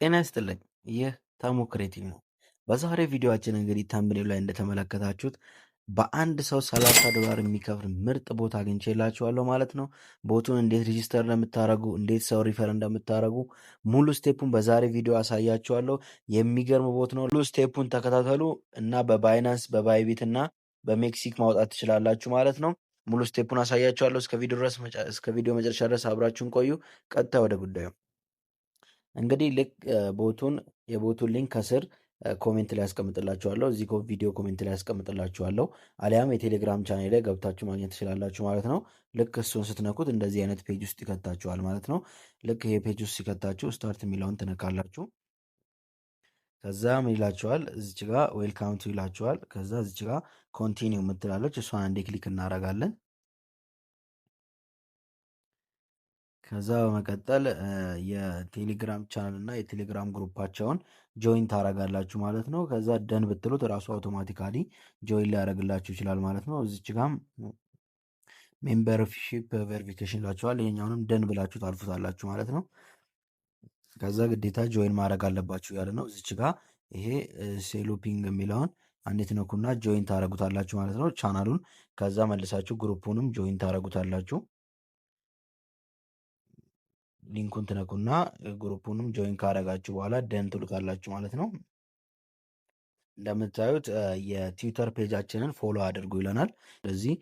ጤና ይስጥልኝ። ይህ ተሙ ክሬቲቭ ነው። በዛሬ ቪዲዮአችን እንግዲህ ተምብኔሉ ላይ እንደተመለከታችሁት በአንድ ሰው $30 የሚከፍል ምርጥ ቦታ አግኝቼላችኋለሁ ማለት ነው። ቦቱን እንዴት ሬጂስተር እንደምታደርጉ፣ እንዴት ሰው ሪፈር እንደምታደርጉ ሙሉ ስቴፑን በዛሬ ቪዲዮ አሳያችኋለሁ። የሚገርም ቦት ነው። ሙሉ ስቴፑን ተከታተሉ እና በባይናንስ በባይቢት እና በሜክሲክ ማውጣት ትችላላችሁ ማለት ነው። ሙሉ ስቴፑን አሳያችኋለሁ። እስከ ቪዲዮ መጨረሻ ድረስ አብራችሁን ቆዩ። ቀጥታ ወደ ጉዳዩ እንግዲህ ልክ የቦቱን ሊንክ ከስር ኮሜንት ላይ ያስቀምጥላችኋለሁ። እዚህ ቪዲዮ ኮሜንት ላይ ያስቀምጥላችኋለሁ። አሊያም የቴሌግራም ቻኔል ላይ ገብታችሁ ማግኘት ትችላላችሁ ማለት ነው። ልክ እሱን ስትነኩት እንደዚህ አይነት ፔጅ ውስጥ ይከታችኋል ማለት ነው። ልክ ይሄ ፔጅ ውስጥ ሲከታችሁ ስታርት የሚለውን ትነካላችሁ። ከዛ ምን ይላችኋል? እዚች ጋ ዌልካም ቱ ይላችኋል። ከዛ እዚች ጋ ኮንቲኒው የምትላለች እሷን አንዴ ክሊክ እናደርጋለን። ከዛ በመቀጠል የቴሌግራም ቻናል እና የቴሌግራም ግሩፓቸውን ጆይን ታረጋላችሁ ማለት ነው። ከዛ ደን ብትሉት እራሱ አውቶማቲካሊ ጆይን ሊያደርግላችሁ ይችላል ማለት ነው። እዚች ጋም ሜምበርሺፕ ቬሪፊኬሽን ይላችኋል። ይሄኛውንም ደን ብላችሁ ታልፉታላችሁ ማለት ነው። ከዛ ግዴታ ጆይን ማድረግ አለባችሁ ያለ ነው። እዚች ጋ ይሄ ሴሎፒንግ የሚለውን አንዴ ትነኩና ጆይን ታረጉታላችሁ ማለት ነው ቻናሉን። ከዛ መልሳችሁ ግሩፑንም ጆይን ታረጉታላችሁ። ሊንኩን ትነኩና ግሩፑንም ጆይን ካረጋችሁ በኋላ ደን ትሉታላችሁ ማለት ነው። እንደምታዩት የትዊተር ፔጃችንን ፎሎ አድርጉ ይለናል። ስለዚህ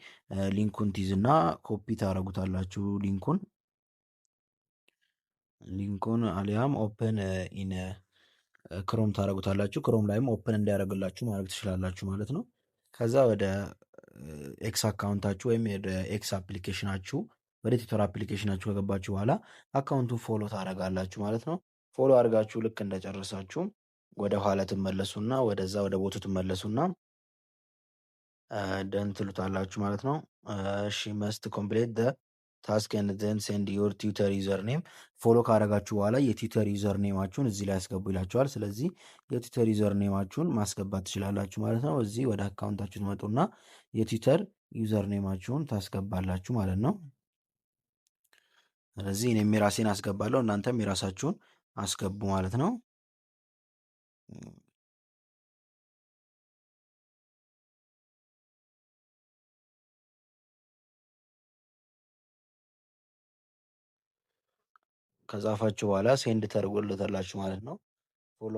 ሊንኩን ትይዝና ኮፒ ታረጉታላችሁ። ሊንኩን አሊያም ኦፕን ኢን ክሮም ታረጉታላችሁ። ክሮም ላይም ኦፕን እንዲያደርግላችሁ ማድረግ ትችላላችሁ ማለት ነው። ከዛ ወደ ኤክስ አካውንታችሁ ወይም ወደ ኤክስ አፕሊኬሽናችሁ ወደ ትዊተር አፕሊኬሽናችሁ ከገባችሁ በኋላ አካውንቱን ፎሎ ታደርጋላችሁ ማለት ነው። ፎሎ አድርጋችሁ ልክ እንደጨረሳችሁ ወደ ኋላ ትመለሱና ወደዛ ወደ ቦቱ ትመለሱና ደን ትሉታላችሁ ማለት ነው። እሺ መስት ኮምፕሌት ደ ታስክ ኤንድ ዘን ሴንድ ዮር ትዊተር ዩዘር ኔም። ፎሎ ካደረጋችሁ በኋላ የትዊተር ዩዘር ኔማችሁን እዚህ ላይ ያስገቡ ይላችኋል። ስለዚህ የትዊተር ዩዘር ኔማችሁን ማስገባት ትችላላችሁ ማለት ነው። እዚህ ወደ አካውንታችሁ ትመጡና የትዊተር ዩዘር ኔማችሁን ታስገባላችሁ ማለት ነው። ስለዚህ እኔም የራሴን አስገባለሁ፣ እናንተም የራሳችሁን አስገቡ ማለት ነው። ከጻፋችሁ በኋላ ሴንድ ተደርጎለታላችሁ ማለት ነው። ፎሎ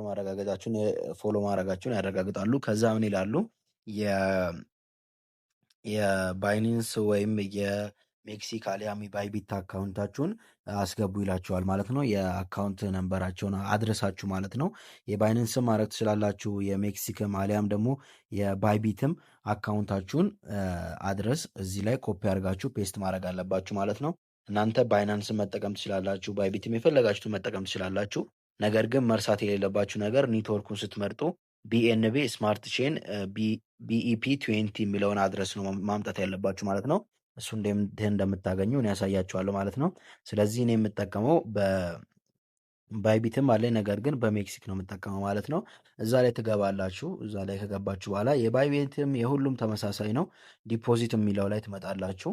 ማድረጋችሁን ያረጋግጣሉ። ከዛ ምን ይላሉ? የባይናንስ ወይም የሜክሲክ አሊያም የባይቢት አካውንታችሁን አስገቡ ይላችኋል ማለት ነው። የአካውንት ነንበራቸውን አድረሳችሁ ማለት ነው። የባይናንስም ማድረግ ትችላላችሁ፣ የሜክሲክም አሊያም ደግሞ የባይቢትም አካውንታችሁን አድረስ እዚህ ላይ ኮፒ አድርጋችሁ ፔስት ማድረግ አለባችሁ ማለት ነው። እናንተ ባይናንስን መጠቀም ትችላላችሁ፣ ባይቢትም የፈለጋችሁትን መጠቀም ትችላላችሁ። ነገር ግን መርሳት የሌለባችሁ ነገር ኔትወርኩን ስትመርጡ ቢኤንቢ ስማርት ቼን ቢኢፒ 20 የሚለውን አድረስ ነው ማምጣት ያለባችሁ ማለት ነው። እሱ እንደምታገኙ እኔ ያሳያችኋለሁ ማለት ነው። ስለዚህ እኔ የምጠቀመው ባይቢትም አለኝ፣ ነገር ግን በሜክሲክ ነው የምጠቀመው ማለት ነው። እዛ ላይ ትገባላችሁ። እዛ ላይ ከገባችሁ በኋላ የባይቢትም የሁሉም ተመሳሳይ ነው። ዲፖዚት የሚለው ላይ ትመጣላችሁ።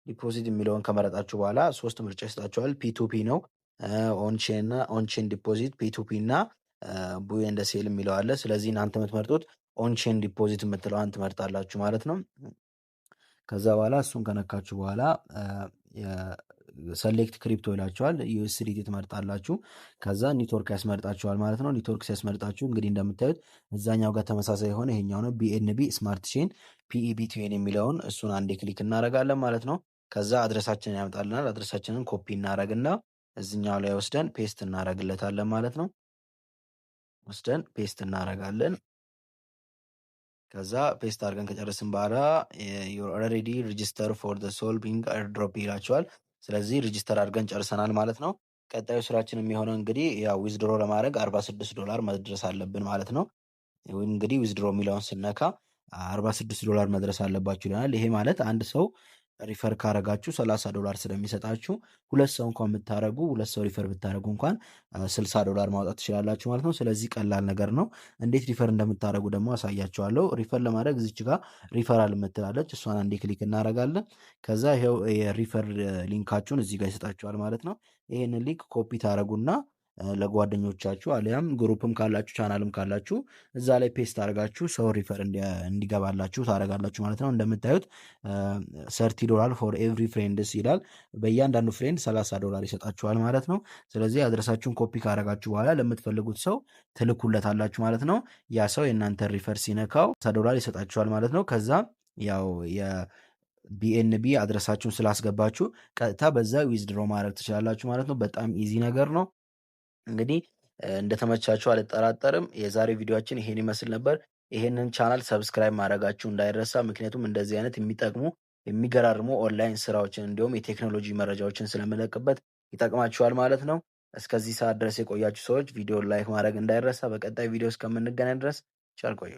ዲፖዚት የሚለውን ከመረጣችሁ በኋላ 3 ምርጫ ይሰጣችኋል። ፒቱፒ ነው፣ ኦንቼን ዲፖዚት፣ ፒቱፒ እና ቡይ እንደ ሴል የሚለው አለ። ስለዚህ እናንተ የምትመርጡት ኦንቼን ዲፖዚት የምትለዋን ትመርጣላችሁ ማለት ነው። ከዛ በኋላ እሱን ከነካችሁ በኋላ ሰሌክት ክሪፕቶ ይላችኋል። ዩኤስዲቲ ትመርጣላችሁ። ከዛ ኔትወርክ ያስመርጣችኋል ማለት ነው። ኔትወርክ ሲያስመርጣችሁ እንግዲህ እንደምታዩት እዛኛው ጋር ተመሳሳይ የሆነ ይሄኛው ነው ቢኤንቢ ስማርት ቼን ፒኢቢ ቲዌን የሚለውን እሱን አንዴ ክሊክ እናደርጋለን ማለት ነው። ከዛ አድረሳችንን ያመጣልናል። አድረሳችንን ኮፒ እናደርግና እዚኛው ላይ ወስደን ፔስት እናደርግለታለን ማለት ነው። ወስደን ፔስት እናደርጋለን። ከዛ ፔስት አድርገን ከጨረስን በኋላ ዩር ኦልሬዲ ሬጂስተር ፎር ዘ ሶልቪንግ ኤርድሮፕ ይላችኋል። ስለዚህ ሬጂስተር አድርገን ጨርሰናል ማለት ነው። ቀጣዩ ስራችን የሚሆነው እንግዲህ ያው ዊዝድሮ ለማድረግ $46 መድረስ አለብን ማለት ነው። እንግዲህ ዊዝድሮ የሚለውን ስነካ $46 መድረስ አለባችሁ ይለናል። ይሄ ማለት አንድ ሰው ሪፈር ካረጋችሁ $30 ስለሚሰጣችሁ ሁለት ሰው እንኳን የምታደረጉ ሁለት ሰው ሪፈር ብታደረጉ እንኳን $60 ማውጣት ትችላላችሁ ማለት ነው። ስለዚህ ቀላል ነገር ነው። እንዴት ሪፈር እንደምታደረጉ ደግሞ አሳያችኋለሁ። ሪፈር ለማድረግ እዚች ጋር ሪፈራል የምትላለች እሷን አንዴ ክሊክ እናደርጋለን። ከዛ ይኸው የሪፈር ሊንካችሁን እዚህ ጋር ይሰጣችኋል ማለት ነው። ይህንን ሊንክ ኮፒ ታደረጉና ለጓደኞቻችሁ አሊያም ግሩፕም ካላችሁ ቻናልም ካላችሁ እዛ ላይ ፔስት አድርጋችሁ ሰው ሪፈር እንዲገባላችሁ ታደርጋላችሁ ማለት ነው። እንደምታዩት $30 ፎር ኤቭሪ ፍሬንድስ ይላል። በእያንዳንዱ ፍሬንድ $30 ይሰጣችኋል ማለት ነው። ስለዚህ አድረሳችሁን ኮፒ ካደረጋችሁ በኋላ ለምትፈልጉት ሰው ትልኩለታላችሁ ማለት ነው። ያ ሰው የእናንተ ሪፈር ሲነካው $30 ይሰጣችኋል ማለት ነው። ከዛ ያው ቢኤንቢ አድረሳችሁን ስላስገባችሁ ቀጥታ በዛ ዊዝድሮ ማድረግ ትችላላችሁ ማለት ነው። በጣም ኢዚ ነገር ነው። እንግዲህ እንደተመቻችሁ አልጠራጠርም። የዛሬ ቪዲዮችን ይሄን ይመስል ነበር። ይሄንን ቻናል ሰብስክራይብ ማድረጋችሁ እንዳይረሳ። ምክንያቱም እንደዚህ አይነት የሚጠቅሙ የሚገራርሙ ኦንላይን ስራዎችን እንዲሁም የቴክኖሎጂ መረጃዎችን ስለምለቅበት ይጠቅማችኋል ማለት ነው። እስከዚህ ሰዓት ድረስ የቆያችሁ ሰዎች ቪዲዮ ላይክ ማድረግ እንዳይረሳ። በቀጣይ ቪዲዮ እስከምንገናኝ ድረስ ቸር ቆዩ።